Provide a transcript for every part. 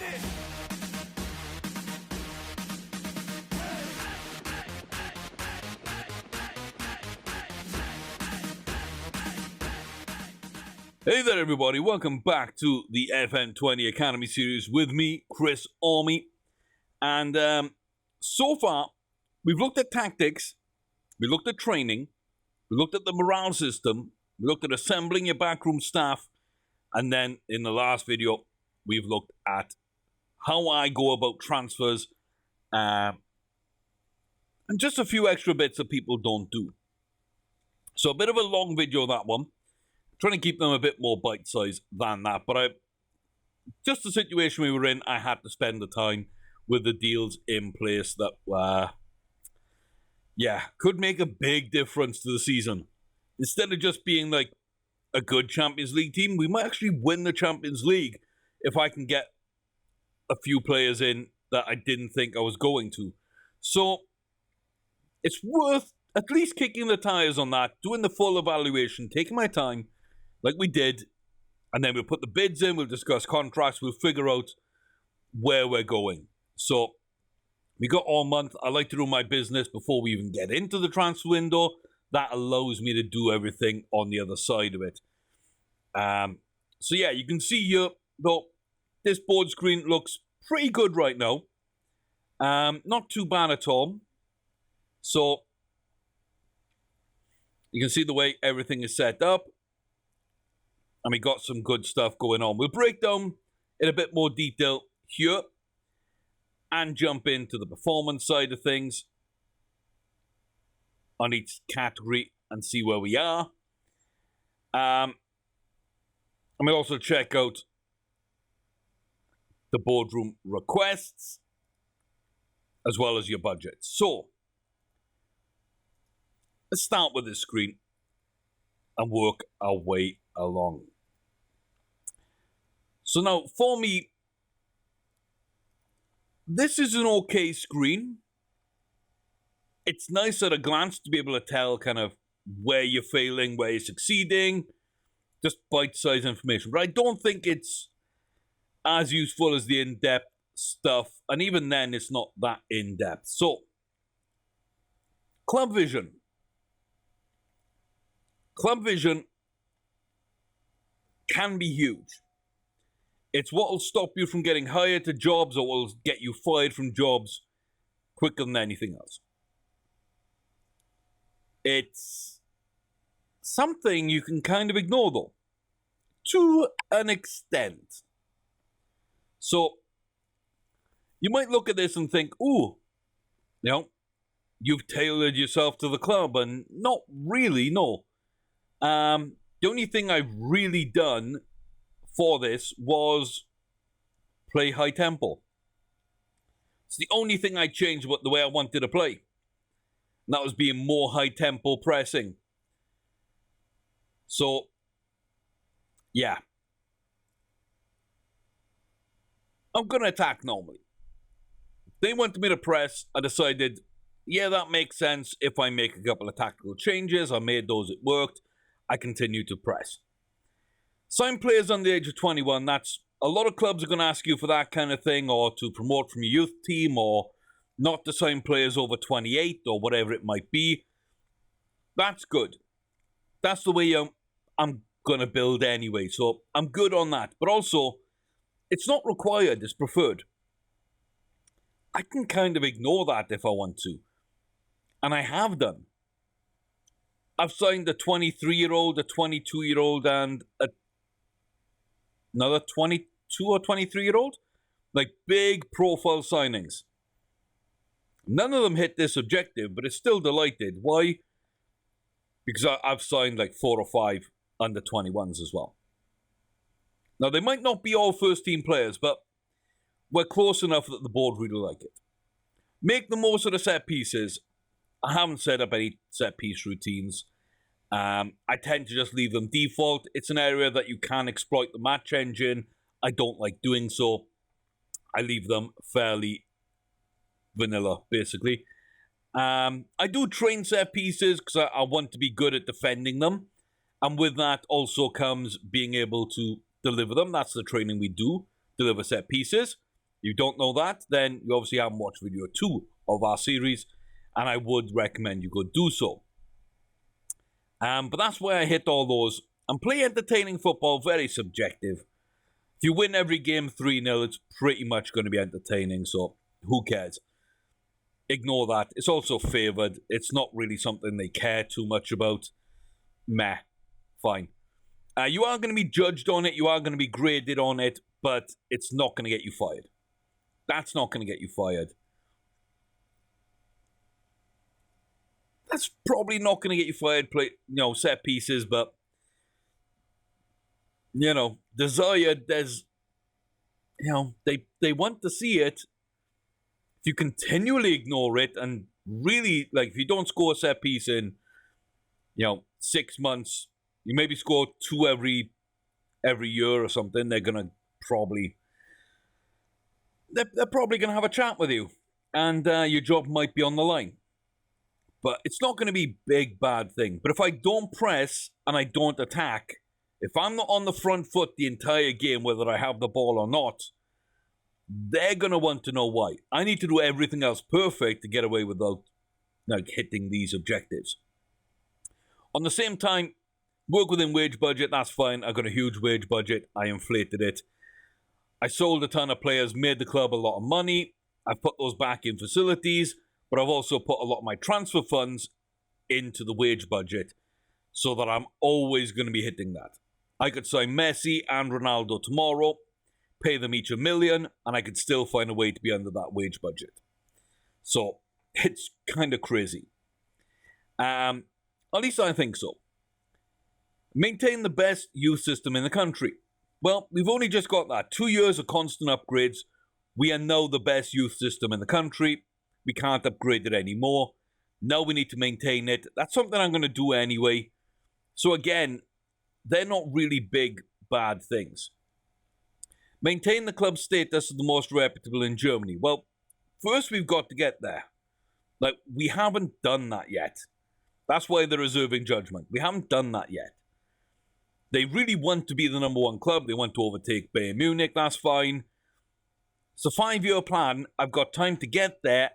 United! Hey there, everybody. Welcome back to the FN20 Academy series with me, Chris Army. And so far, we've looked at tactics, we looked at training, we looked at the morale system, we looked at assembling your backroom staff, and then in the last video, we've looked at how I go about transfers, and just a few extra bits that people don't do. So a bit of a long video, that one. Trying to keep them a bit more bite-sized than that, but just the situation we were in, I had to spend the time with the deals in place that could make a big difference to the season. Instead of just being like a good Champions League team, we might actually win the Champions League if I can get a few players in that I didn't think I was going to. So it's worth at least kicking the tires on that, doing the full evaluation, taking my time, like we did, and then we'll put the bids in, we'll discuss contracts, we'll figure out where we're going. So, we got all month. I like to do my business before we even get into the transfer window. That allows me to do everything on the other side of it. So yeah, you can see here, though, this board screen looks pretty good right now. Not too bad at all. So, you can see the way everything is set up. And we got some good stuff going on. We'll break down in a bit more detail here and jump into the performance side of things on each category and see where we are. And we'll also check out the boardroom requests as well as your budget. So, let's start with this screen and work our way along. So now, for me, this is an okay screen. It's nice at a glance to be able to tell kind of where you're failing, where you're succeeding, just bite-sized information. But I don't think it's as useful as the in-depth stuff, and even then, it's not that in-depth. So, Club Vision. Club Vision can be huge. It's what will stop you from getting hired to jobs or will get you fired from jobs quicker than anything else. It's something you can kind of ignore, though, to an extent. So, you might look at this and think, ooh, you've tailored yourself to the club, and not really, no. The only thing I've really done for this was play high tempo. It's the only thing I changed about the way I wanted to play. And that was being more high tempo pressing. So, yeah. I'm going to attack normally. They wanted me to press. I decided, yeah, that makes sense. If I make a couple of tactical changes, I made those, it worked. I continue to press. Sign players under the age of 21, that's a lot of clubs are going to ask you for that kind of thing, or to promote from your youth team, or not to sign players over 28, or whatever it might be. That's good. That's the way I'm going to build anyway, so I'm good on that. But also, it's not required, it's preferred. I can kind of ignore that if I want to. And I have done. I've signed a 23-year-old, a 22-year-old, and another 22 or 23-year-old. Like, big profile signings. None of them hit this objective, but it's still delighted. Why? Because I've signed like 4 or 5 under 21s as well. Now, they might not be all first-team players, but we're close enough that the board really like it. Make the most of the set pieces. I haven't set up any set piece routines. I tend to just leave them default. It's an area that you can exploit the match engine. I don't like doing so. I leave them fairly vanilla, basically. I do train set pieces because I want to be good at defending them. And with that also comes being able to deliver them. That's the training we do, deliver set pieces. you don't know that, then you obviously haven't watched video 2 of our series, and I would recommend you go do so. But that's where I hit all those. And play entertaining football, very subjective. If you win every game 3-0, it's pretty much going to be entertaining, so who cares? Ignore that. It's also favoured. It's not really something they care too much about. Meh. Fine. You are going to be judged on it. You are going to be graded on it, but it's not going to get you fired. That's not going to get you fired. That's probably not going to get you fired, set pieces, but, desired, there's, they want to see it. If you continually ignore it and really, if you don't score a set piece in, 6 months, you maybe score 2 every year or something, they're going to probably, they're probably going to have a chat with you, and your job might be on the line. But it's not going to be a big, bad thing. But if I don't press and I don't attack, if I'm not on the front foot the entire game, whether I have the ball or not, they're going to want to know why. I need to do everything else perfect to get away without hitting these objectives. On the same time, work within wage budget, that's fine. I've got a huge wage budget. I inflated it. I sold a ton of players, made the club a lot of money. I've put those back in facilities, but I've also put a lot of my transfer funds into the wage budget so that I'm always going to be hitting that. I could sign Messi and Ronaldo tomorrow, pay them each $1 million, and I could still find a way to be under that wage budget. So it's kind of crazy. At least I think so. Maintain the best youth system in the country. Well, we've only just got that. 2 years of constant upgrades. We are now the best youth system in the country. We can't upgrade it anymore. Now we need to maintain it. That's something I'm going to do anyway. So again, they're not really big, bad things. Maintain the club status of the most reputable in Germany. Well, first we've got to get there. We haven't done that yet. That's why they're reserving judgment. We haven't done that yet. They really want to be the number 1 club. They want to overtake Bayern Munich. That's fine. It's a 5-year plan. I've got time to get there.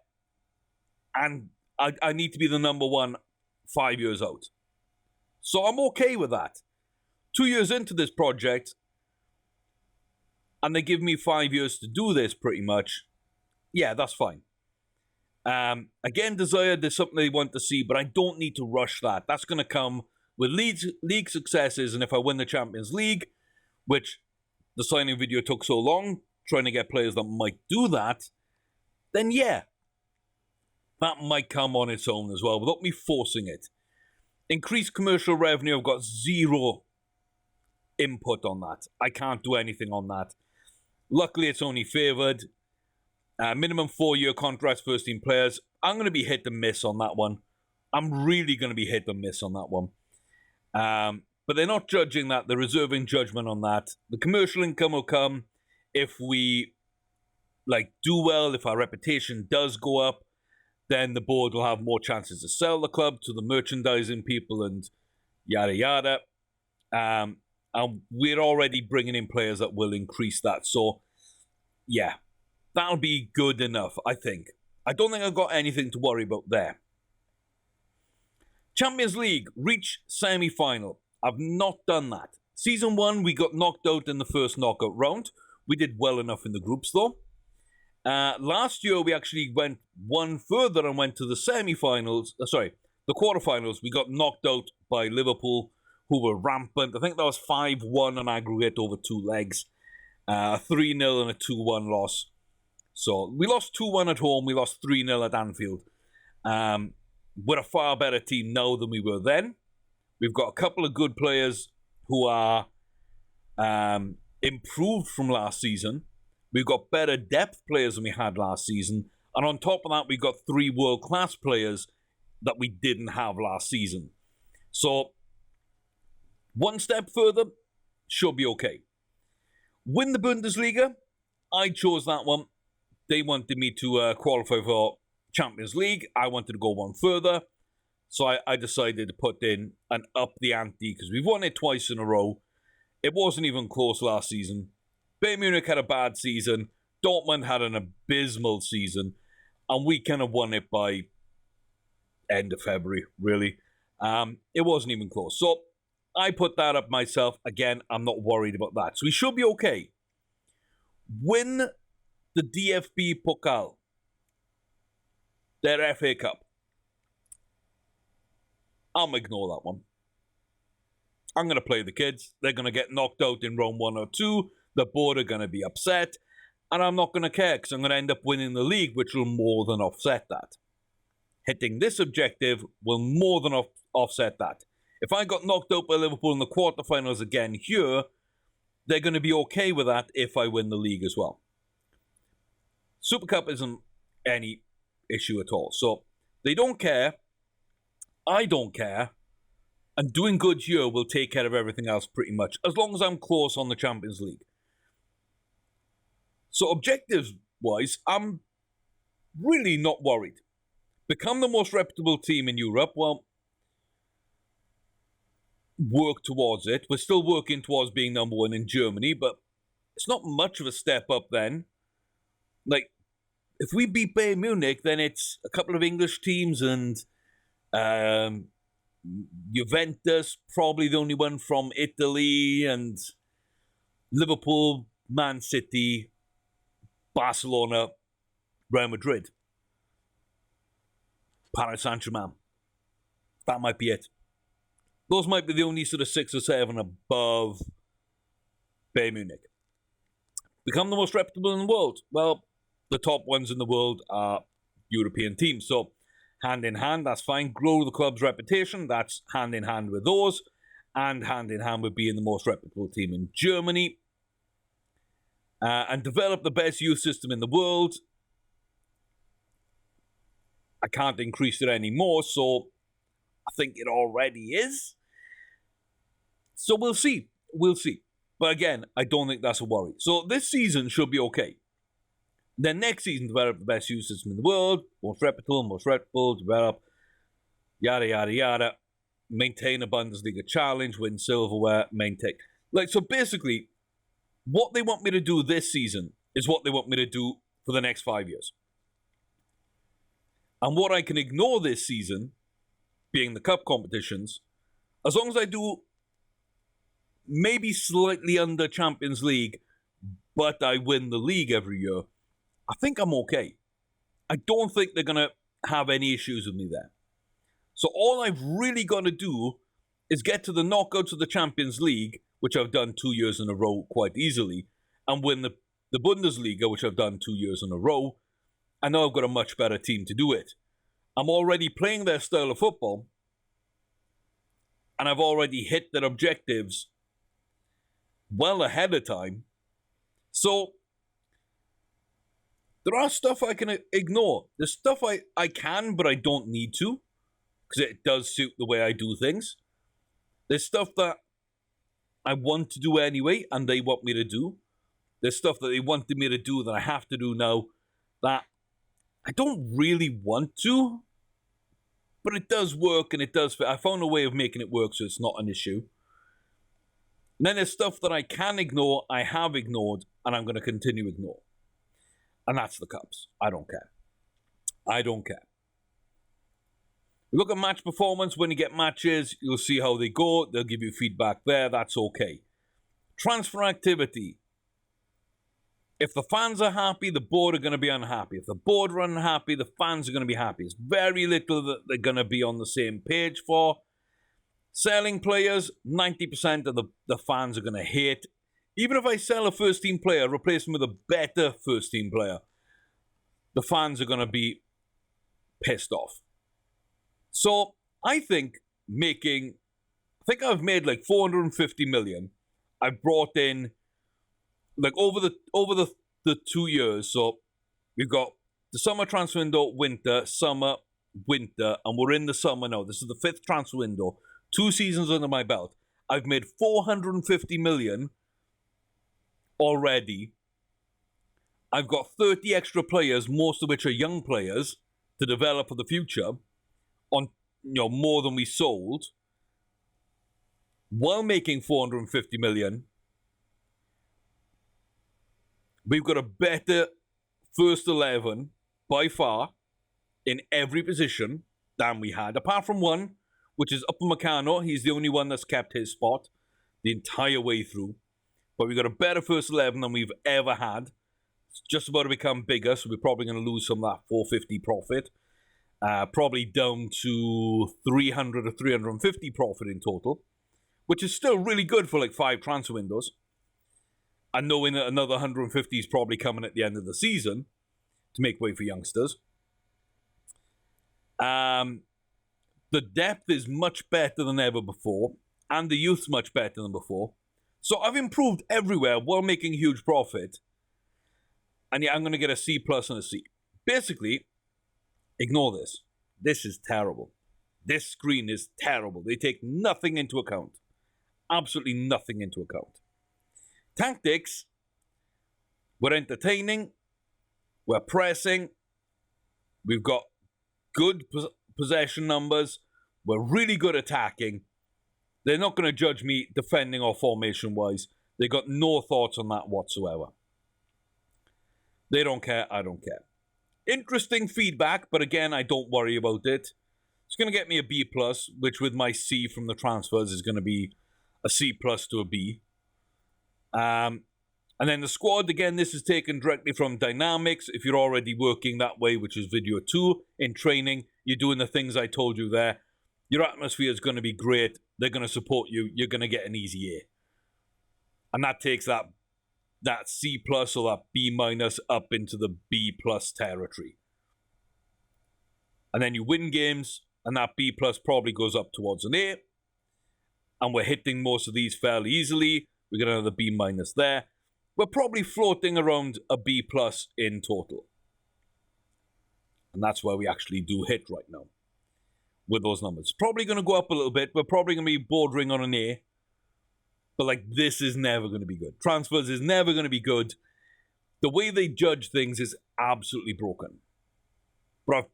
And I need to be the number 1 5 years out. So I'm okay with that. 2 years into this project, and they give me 5 years to do this pretty much. Yeah, that's fine. Again, desired, there's something they want to see, but I don't need to rush that. That's going to come with league successes, and if I win the Champions League, which the signing video took so long, trying to get players that might do that, then yeah, that might come on its own as well, without me forcing it. Increased commercial revenue, I've got zero input on that. I can't do anything on that. Luckily, it's only favoured. Minimum 4-year contracts, first-team players. I'm going to be hit and miss on that one. I'm really going to be hit and miss on that one. But they're not judging that. They're reserving judgment on that. The commercial income will come if we do well, if our reputation does go up. Then the board will have more chances to sell the club to the merchandising people and yada yada. And we're already bringing in players that will increase that. So, yeah, that'll be good enough, I think. I don't think I've got anything to worry about there. Champions League, reach semi-final. I've not done that. Season 1, we got knocked out in the first knockout round. We did well enough in the groups, though. Last year, we actually went one further and went to the semi-finals. The quarterfinals. We got knocked out by Liverpool, who were rampant. I think that was 5-1 on aggregate over 2 legs. 3-0 and a 2-1 loss. So we lost 2-1 at home. We lost 3-0 at Anfield. We're a far better team now than we were then. We've got a couple of good players who are improved from last season. We've got better depth players than we had last season. And on top of that, we've got 3 world-class players that we didn't have last season. So, one step further, should be okay. Win the Bundesliga, I chose that one. They wanted me to qualify for Champions League. I wanted to go one further. So I decided to put in and up the ante because we've won it twice in a row. It wasn't even close last season. Bayern Munich had a bad season. Dortmund had an abysmal season, and we kind of won it by end of February, really. It wasn't even close. So I put that up myself. Again, I'm not worried about that. So we should be okay. Win the DFB Pokal, their FA Cup. I'm going to ignore that one. I'm going to play the kids. They're going to get knocked out in round 1 or 2. The board are going to be upset. And I'm not going to care because I'm going to end up winning the league, which will more than offset that. Hitting this objective will more than offset that. If I got knocked out by Liverpool in the quarterfinals again here, they're going to be okay with that if I win the league as well. Super Cup isn't any issue at all. So they don't care. I don't care. And doing good here will take care of everything else pretty much, as long as I'm close on the Champions League. So objectives-wise, I'm really not worried. Become the most reputable team in Europe, well, work towards it. We're still working towards being number 1 in Germany, but it's not much of a step up then. Like, if we beat Bayern Munich, then it's a couple of English teams and Juventus, probably the only one from Italy, and Liverpool, Man City, Barcelona, Real Madrid, Paris Saint-Germain. That might be it. Those might be the only sort of 6 or 7 above Bayern Munich. Become the most reputable in the world. Well, the top ones in the world are European teams. So, hand in hand, that's fine. Grow the club's reputation. That's hand in hand with those. And hand in hand with being the most reputable team in Germany. And develop the best youth system in the world. I can't increase it anymore, so I think it already is. So we'll see. We'll see. But again, I don't think that's a worry. So this season should be okay. Then next season, develop the best youth system in the world. Most reputable, develop, yada, yada, yada. Maintain a Bundesliga challenge, win silverware, maintain. So basically, what they want me to do this season is what they want me to do for the next 5 years. And what I can ignore this season, being the cup competitions, as long as I do maybe slightly under Champions League, but I win the league every year, I think I'm okay. I don't think they're going to have any issues with me there. So all I've really got to do is get to the knockouts of the Champions League, which I've done 2 years in a row quite easily, and win the Bundesliga, which I've done 2 years in a row. I know I've got a much better team to do it. I'm already playing their style of football, and I've already hit their objectives well ahead of time. So there are stuff I can ignore. There's stuff I can, but I don't need to, because it does suit the way I do things. There's stuff that I want to do anyway, and they want me to do. There's stuff that they wanted me to do that I have to do now that I don't really want to, but it does work and it does fit. I found a way of making it work so it's not an issue. And then there's stuff that I can ignore, I have ignored, and I'm going to continue to ignore. And that's the Cups. I don't care. I don't care. You look at match performance. When you get matches, you'll see how they go. They'll give you feedback there. That's okay. Transfer activity. If the fans are happy, the board are going to be unhappy. If the board are unhappy, the fans are going to be happy. It's very little that they're going to be on the same page for. Selling players, 90% of the fans are going to hate. Even if I sell a first-team player, replace him with a better first-team player, the fans are going to be pissed off. So I think I've made like 450 million. I've brought in like over the 2 years. So we've got the summer transfer window, winter, summer, winter, and we're in the summer now. This is the 5th transfer window. 2 seasons under my belt. I've made 450 million already. I've got 30 extra players, most of which are young players, to develop for the future, on more than we sold, while making 450 million. We've got a better first 11 by far in every position than we had, apart from one, which is Upamecano. He's the only one that's kept his spot the entire way through. But we've got a better first 11 than we've ever had. It's just about to become bigger, so we're probably going to lose some of that 450 profit. Probably down to 300 or 350 profit in total, which is still really good for like 5 transfer windows. And knowing that another 150 is probably coming at the end of the season to make way for youngsters. The depth is much better than ever before, and the youth's much better than before. So I've improved everywhere while making a huge profit. And yeah, I'm going to get a C plus and a C. Basically, ignore this. This is terrible. This screen is terrible. They take nothing into account. Absolutely nothing into account. Tactics, we're entertaining, we're pressing, we've got good possession numbers, we're really good attacking. They're not going to judge me defending or formation-wise. They got no thoughts on that whatsoever. They don't care, I don't care. Interesting feedback, but again, I don't worry about it. It's going to get me a B+, which with my C from the transfers is going to be a C+ to a B. And then the squad, again, this is taken directly from Dynamics. If you're already working that way, which is video 2, in training, you're doing the things I told you there. Your atmosphere is going to be great. They're going to support you. You're going to get an easy A. And that takes that C+ or that B- up into the B+ territory. And then you win games, and that B+ probably goes up towards an A. And we're hitting most of these fairly easily. We got another B- there. We're probably floating around a B+ in total. And that's where we actually do hit right now with those numbers. Probably going to go up a little bit. We're probably going to be bordering on an A. But like, this is never going to be good. Transfers is never going to be good. The way they judge things is absolutely broken. But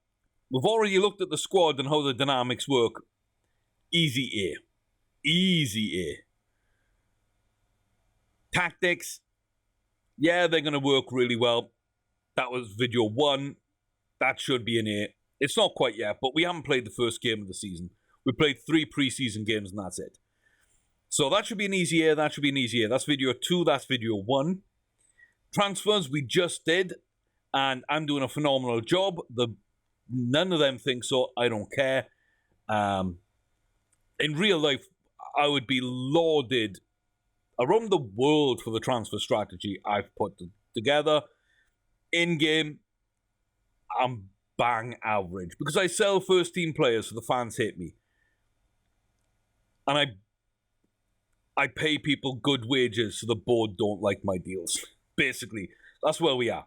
we've already looked at the squad and how the dynamics work. Easy A. Easy A. Tactics, yeah, they're going to work really well. That was video 1. That should be an A. It's not quite yet, but we haven't played the first game of the season. We played 3 preseason games and that's it. So that should be an easy A, that should be an easy A. That's video 2, that's video 1. Transfers we just did, and I'm doing a phenomenal job. None of them think so, I don't care. In real life, I would be lauded around the world for the transfer strategy I've put together. In-game, I'm bang average. Because I sell first-team players so the fans hate me. And I pay people good wages so the board don't like my deals. Basically, that's where we are.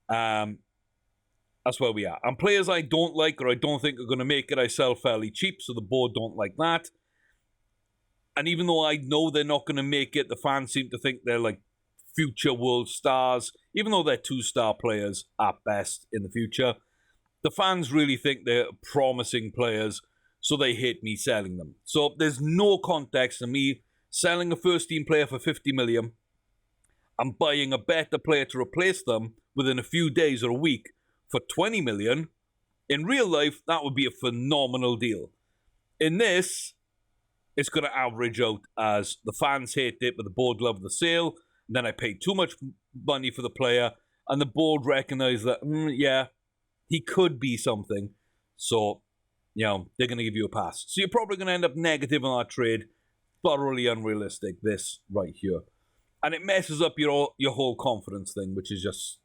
That's where we are. And players I don't like or I don't think are going to make it, I sell fairly cheap so the board don't like that. And even though I know they're not going to make it, the fans seem to think they're like future world stars, even though they're 2-star players at best in the future. The fans really think they're promising players, so they hate me selling them. So there's no context to me selling a first-team player for 50 million and buying a better player to replace them within a few days or a week for 20 million. In real life, that would be a phenomenal deal. In this, it's going to average out as the fans hate it, but the board love the sale. And then I paid too much money for the player, and the board recognize that, yeah, he could be something. So, you know, they're going to give you a pass. So you're probably going to end up negative on that trade. Thoroughly unrealistic, this right here. And it messes up your whole confidence thing, which is just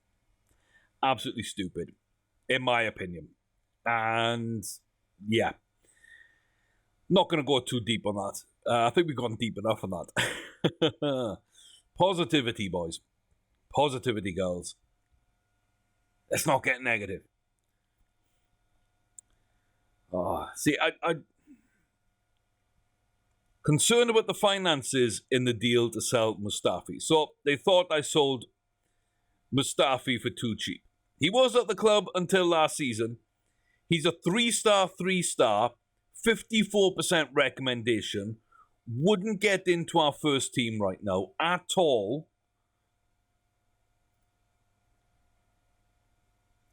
absolutely stupid, in my opinion. And, yeah. Not going to go too deep on that. I think we've gone deep enough on that. Positivity, boys. Positivity, girls. Let's not get negative. See, I concerned about the finances in the deal to sell Mustafi. So they thought I sold Mustafi for too cheap. He was at the club until last season. He's a 3-star, 54% recommendation. Wouldn't get into our first team right now at all.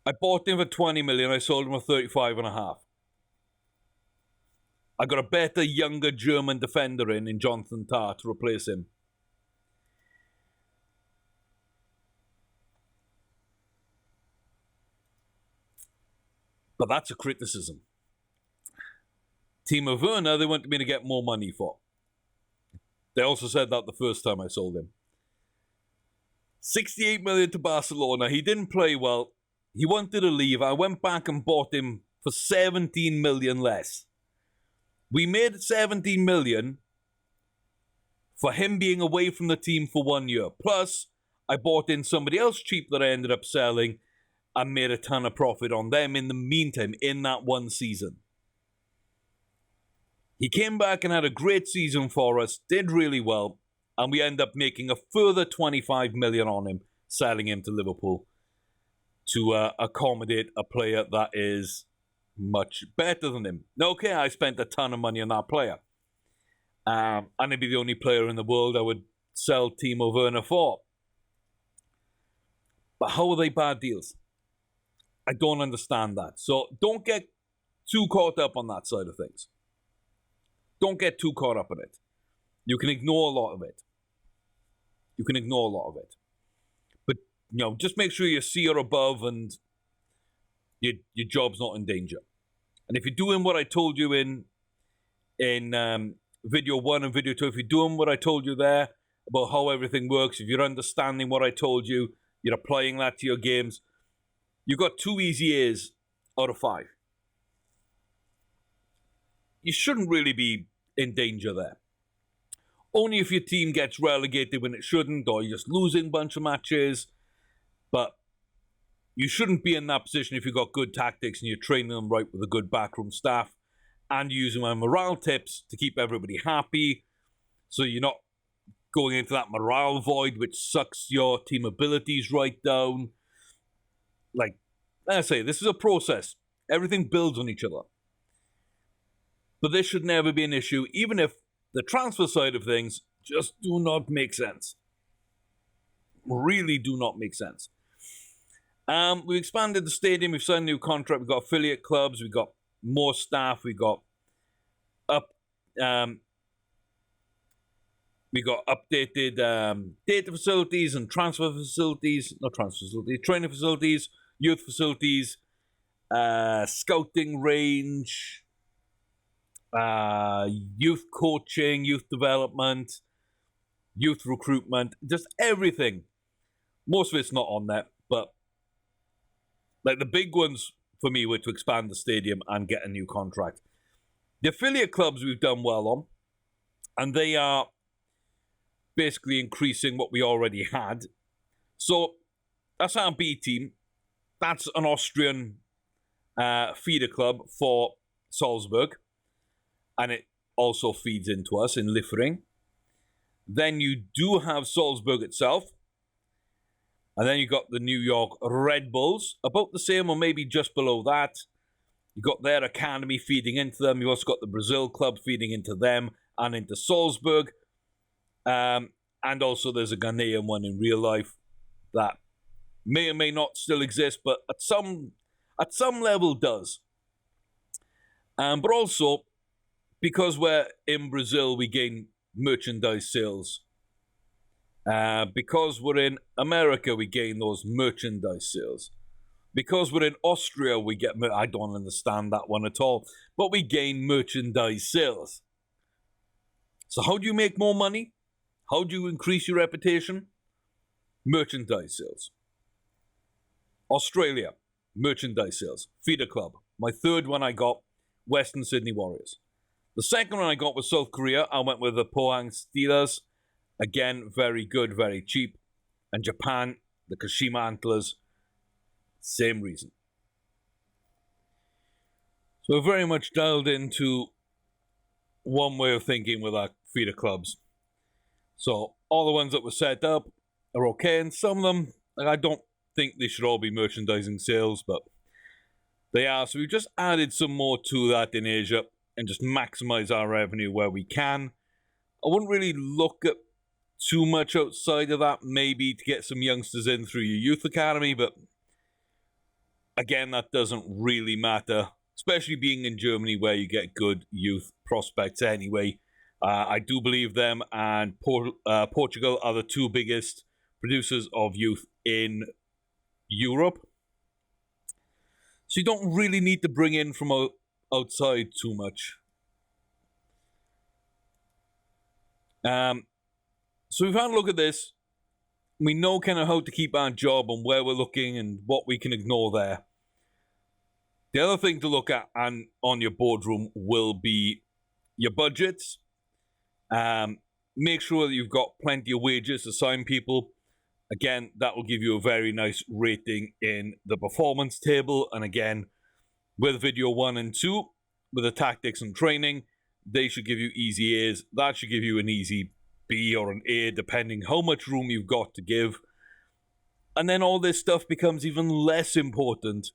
I bought him for 20 million. I sold him for 35.5. I got a better, younger German defender in Jonathan Tah to replace him. But that's a criticism. Timo Werner, they wanted me to get more money for. They also said that the first time I sold him. 68 million to Barcelona. He didn't play well. He wanted to leave. I went back and bought him for 17 million less. We made 17 million for him being away from the team for 1 year. Plus, I bought in somebody else cheap that I ended up selling and made a ton of profit on them in the meantime, in that one season. He came back and had a great season for us, did really well, and we end up making a further 25 million on him, selling him to Liverpool to accommodate a player that is much better than him. Now, okay, I spent a ton of money on that player. And he'd be the only player in the world I would sell Timo Werner for. But how are they bad deals? I don't understand that. So don't get too caught up on that side of things. Don't get too caught up in it. You can ignore a lot of it. But, just make sure you see or above and your job's not in danger. And if you're doing what I told you in video 1 and video 2, if you're doing what I told you there about how everything works, if you're understanding what I told you, you're applying that to your games, you got 2 easy A's out of 5. You shouldn't really be in danger there. Only if your team gets relegated when it shouldn't, or you're just losing a bunch of matches. But you shouldn't be in that position if you've got good tactics and you're training them right with a good backroom staff and using my morale tips to keep everybody happy, so you're not going into that morale void which sucks your team abilities right down. Like I say, this is a process. Everything builds on each other. But this should never be an issue, even if the transfer side of things just do not make sense. Really do not make sense. We expanded the stadium. We've signed a new contract. We've got affiliate clubs. We've got more staff. We got updated data facilities and training facilities, youth facilities, scouting range, youth coaching, youth development, youth recruitment, just everything. Most of it's not on there, but like the big ones for me were to expand the stadium and get a new contract. The affiliate clubs we've done well on, and they are basically increasing what we already had. So that's our B team. That's an Austrian feeder club for Salzburg, and it also feeds into us in Liefering. Then you do have Salzburg itself, and then you got the New York Red Bulls, about the same or maybe just below that. You got their academy feeding into them. You also got the Brazil club feeding into them and into Salzburg. And also there's a Ghanaian one in real life that may or may not still exist, but at some level does. But also, because we're in Brazil, we gain merchandise sales. Because we're in America, we gain those merchandise sales. Because we're in Austria, we get... I don't understand that one at all. But we gain merchandise sales. So how do you make more money? How do you increase your reputation? Merchandise sales. Australia, merchandise sales. Feeder club. My third one I got, Western Sydney Warriors. The second one I got was South Korea. I went with the Pohang Steelers. Again, very good, very cheap. And Japan, the Kashima Antlers. Same reason. So we're very much dialed into one way of thinking with our feeder clubs. So all the ones that were set up are okay, and some of them, I don't think they should all be merchandising sales, but they are. So we've just added some more to that in Asia and just maximize our revenue where we can. I wouldn't really look at too much outside of that, maybe to get some youngsters in through your youth academy, but again, that doesn't really matter, especially being in Germany where you get good youth prospects anyway. I do believe them and Portugal are the two biggest producers of youth in Europe. So you don't really need to bring in from outside too much. So we've had a look at this. We know kind of how to keep our job and where we're looking and what we can ignore there. The other thing to look at on your boardroom will be your budgets. Make sure that you've got plenty of wages to sign people. Again, that will give you a very nice rating in the performance table. And again, with video 1 and 2, with the tactics and training, they should give you easy A's. That should give you an easy B or an A, depending how much room you've got to give. And then all this stuff becomes even less important,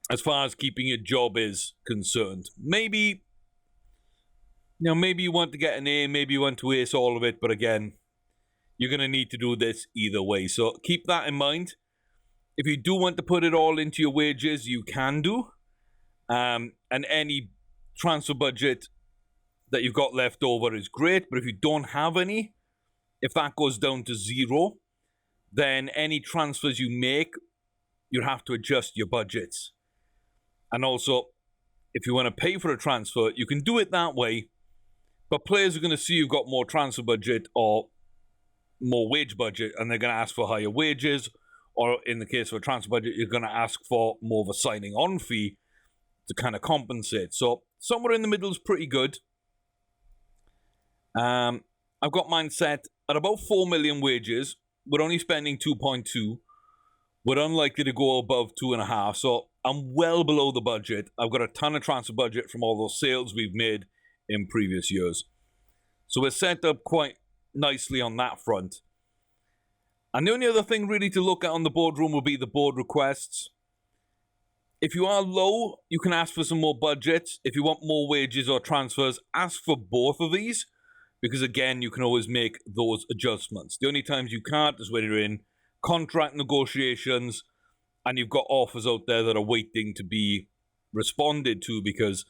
as far as keeping your job is concerned. Maybe you want to get an A, maybe you want to ace all of it, but again, you're going to need to do this either way. So keep that in mind. If you do want to put it all into your wages, you can do. And any transfer budget that you've got left over is great, but if you don't have any, if that goes down to 0, then any transfers you make, you have to adjust your budgets. And also, if you want to pay for a transfer, you can do it that way, but players are going to see you've got more transfer budget or more wage budget, and they're going to ask for higher wages, or in the case of a transfer budget, you're going to ask for more of a signing on fee to kind of compensate. So somewhere in the middle is pretty good. I've got mine set at about 4 million wages. We're only spending 2.2. We're unlikely to go above 2.5. So I'm well below the budget. I've got a ton of transfer budget from all those sales we've made in previous years. So we're set up quite nicely on that front. And the only other thing really to look at on the boardroom will be the board requests. If you are low, you can ask for some more budget. If you want more wages or transfers, ask for both of these. Because again, you can always make those adjustments. The only times you can't is when you're in contract negotiations and you've got offers out there that are waiting to be responded to, because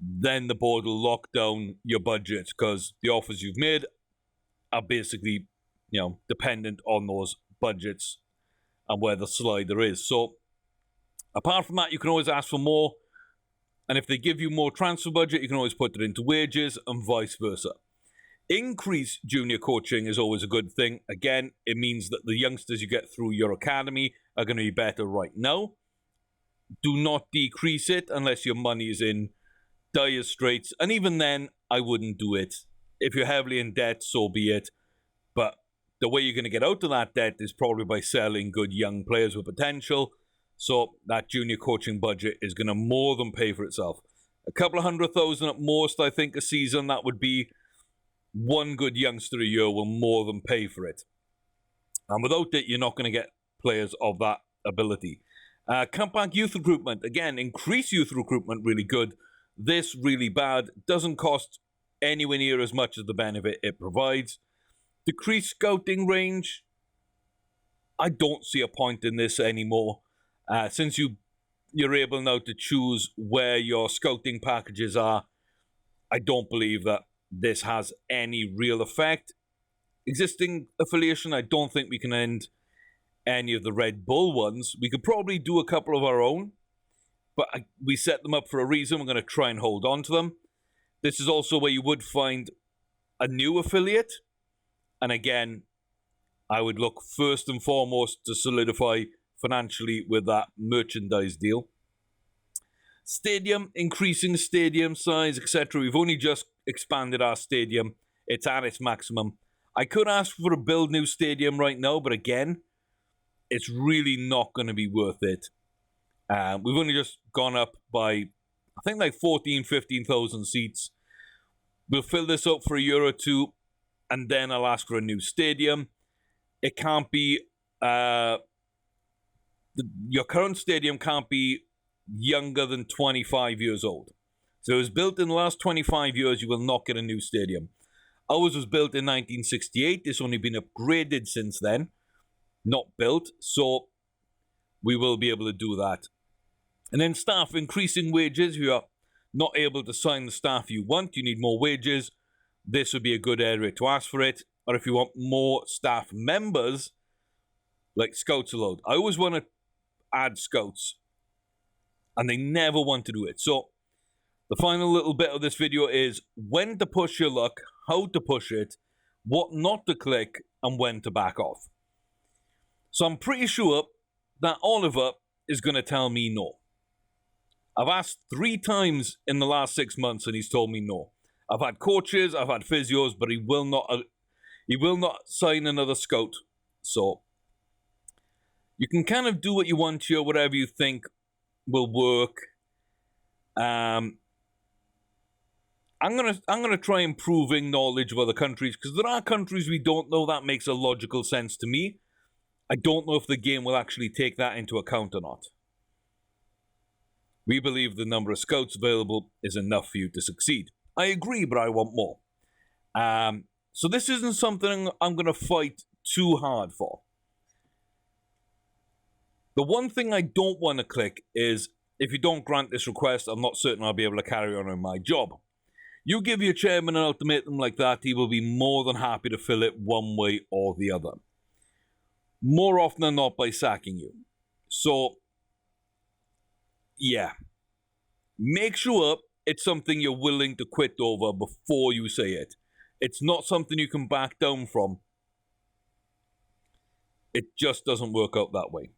then the board will lock down your budget because the offers you've made are basically, dependent on those budgets and where the slider is. So apart from that, you can always ask for more. And if they give you more transfer budget, you can always put it into wages and vice versa. Increase junior coaching is always a good thing. Again, it means that the youngsters you get through your academy are going to be better right now. Do not decrease it unless your money is in dire straits. And even then, I wouldn't do it. If you're heavily in debt, so be it. But the way you're going to get out of that debt is probably by selling good young players with potential. So that junior coaching budget is going to more than pay for itself. A couple of 100,000 at most, I think, a season. That would be one good youngster a year will more than pay for it. And without it, you're not going to get players of that ability. Compact youth recruitment. Again, increase youth recruitment, really good. This, really bad. Doesn't cost anywhere near as much as the benefit it provides. Decrease scouting range. I don't see a point in this anymore. Since you're able now to choose where your scouting packages are, I don't believe that this has any real effect. Existing affiliation, I don't think we can end any of the Red Bull ones. We could probably do a couple of our own, but we set them up for a reason. We're going to try and hold on to them. This is also where you would find a new affiliate. And again, I would look first and foremost to solidify financially with that merchandise deal. Stadium, increasing stadium size, etc. We've only just expanded our stadium. It's at its maximum. I could ask for a build new stadium right now, but again, it's really not going to be worth it. We've only just gone up by, I think, like 15,000 seats. We'll fill this up for a year or two, and then I'll ask for a new stadium. It can't be, your current stadium can't be younger than 25 years old. So it was built in the last 25 years, you will not get a new stadium. Ours was built in 1968. It's only been upgraded since then. not built. So we will be able to do that. And then staff, increasing wages. If you are not able to sign the staff you want, you need more wages, this would be a good area to ask for it. Or if you want more staff members, like scouts alone. I always want to add scouts, and they never want to do it. So the final little bit of this video is when to push your luck, how to push it, what not to click, and when to back off. So I'm pretty sure that Oliver is going to tell me no. I've asked 3 times in the last 6 months, and he's told me no. I've had coaches, I've had physios, but he will not sign another scout. So you can kind of do what you want here, whatever you think will work. I'm gonna try improving knowledge of other countries, because there are countries we don't know. That makes a logical sense to me. I don't know if the game will actually take that into account or not. We believe the number of scouts available is enough for you to succeed. I agree, but I want more. So this isn't something I'm going to fight too hard for. The one thing I don't want to click is, if you don't grant this request, I'm not certain I'll be able to carry on in my job. You give your chairman an ultimatum like that, he will be more than happy to fill it one way or the other. More often than not by sacking you. So, yeah. Make sure it's something you're willing to quit over before you say it. It's not something you can back down from. It just doesn't work out that way.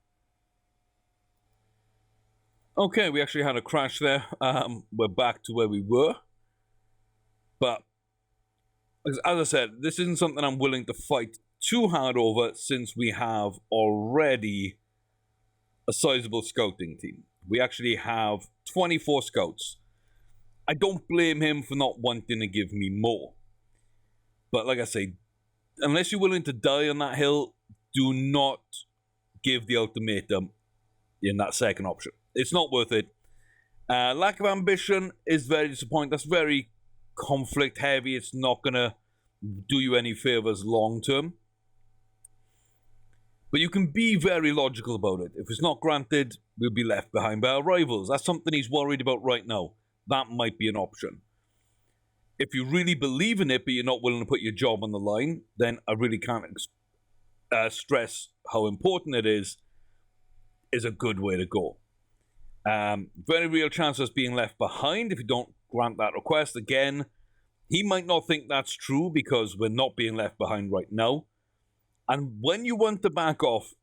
Okay, we actually had a crash there. We're back to where we were. But, as I said, this isn't something I'm willing to fight too hard over, since we have already a sizable scouting team. We actually have 24 scouts. I don't blame him for not wanting to give me more. But like I say, unless you're willing to die on that hill, do not give the ultimatum in that second option. It's not worth it. Lack of ambition is very disappointing. That's very conflict heavy. It's not going to do you any favors long term. But you can be very logical about it. If it's not granted, we'll be left behind by our rivals. That's something he's worried about right now. That might be an option. If you really believe in it, but you're not willing to put your job on the line, then I really can't stress how important it is a good way to go. Very real chance of us being left behind if you don't grant that request. Again, he might not think that's true, because we're not being left behind right now. And when you want to back off,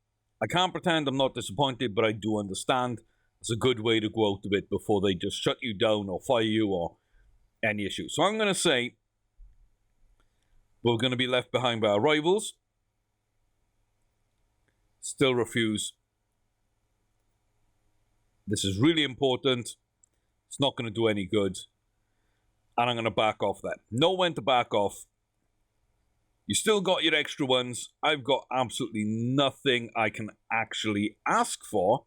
I can't pretend I'm not disappointed, but I do understand it's a good way to go out of it before they just shut you down or fire you or any issue. So I'm going to say we're going to be left behind by our rivals. Still refuse. This is really important. It's not going to do any good. And I'm going to back off that. Know when to back off. You still got your extra ones. I've got absolutely nothing I can actually ask for.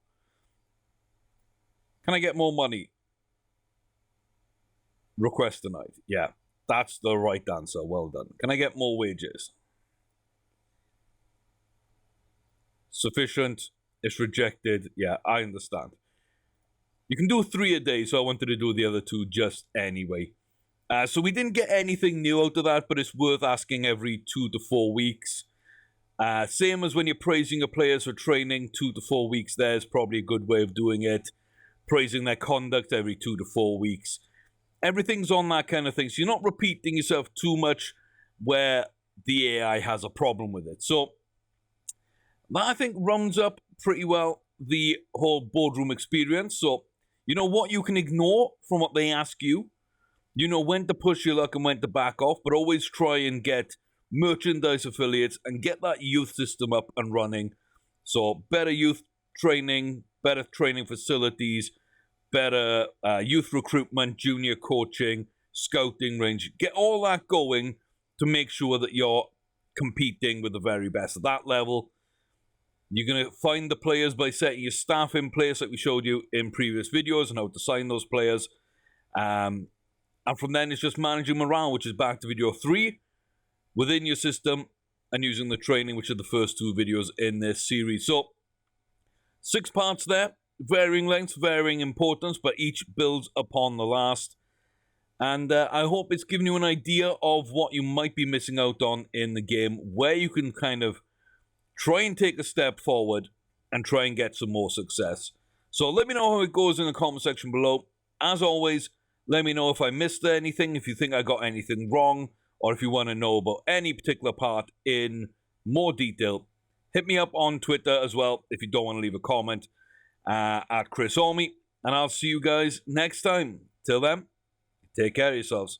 Can I get more money? Request denied. Yeah, that's the right answer. Well done. Can I get more wages? Sufficient. It's rejected. Yeah, I understand. You can do 3 a day, so I wanted to do the other 2 just anyway. So we didn't get anything new out of that, but it's worth asking every 2 to 4 weeks. Same as when you're praising your players for training, 2 to 4 weeks there is probably a good way of doing it. Praising their conduct every 2 to 4 weeks. Everything's on that kind of thing. So you're not repeating yourself too much where the AI has a problem with it. So that, I think, rounds up pretty well the whole boardroom experience. So you know what you can ignore from what they ask you. You know when to push your luck and when to back off, but always try and get merchandise affiliates and get that youth system up and running. So better youth training, better training facilities, better youth recruitment, junior coaching, scouting range. Get all that going to make sure that you're competing with the very best. At that level, you're going to find the players by setting your staff in place like we showed you in previous videos and how to sign those players. And from then, it's just managing morale, which is back to video 3. Within your system, and using the training, which are the first 2 videos in this series. So 6 parts there, varying lengths, varying importance, but each builds upon the last. And I hope it's given you an idea of what you might be missing out on in the game, where you can kind of try and take a step forward and try and get some more success. So let me know how it goes in the comment section below. As always, let me know if I missed anything, if you think I got anything wrong, or if you want to know about any particular part in more detail. Hit me up on Twitter as well if you don't want to leave a comment, at Chris Orme, and I'll see you guys next time. Till then, take care of yourselves.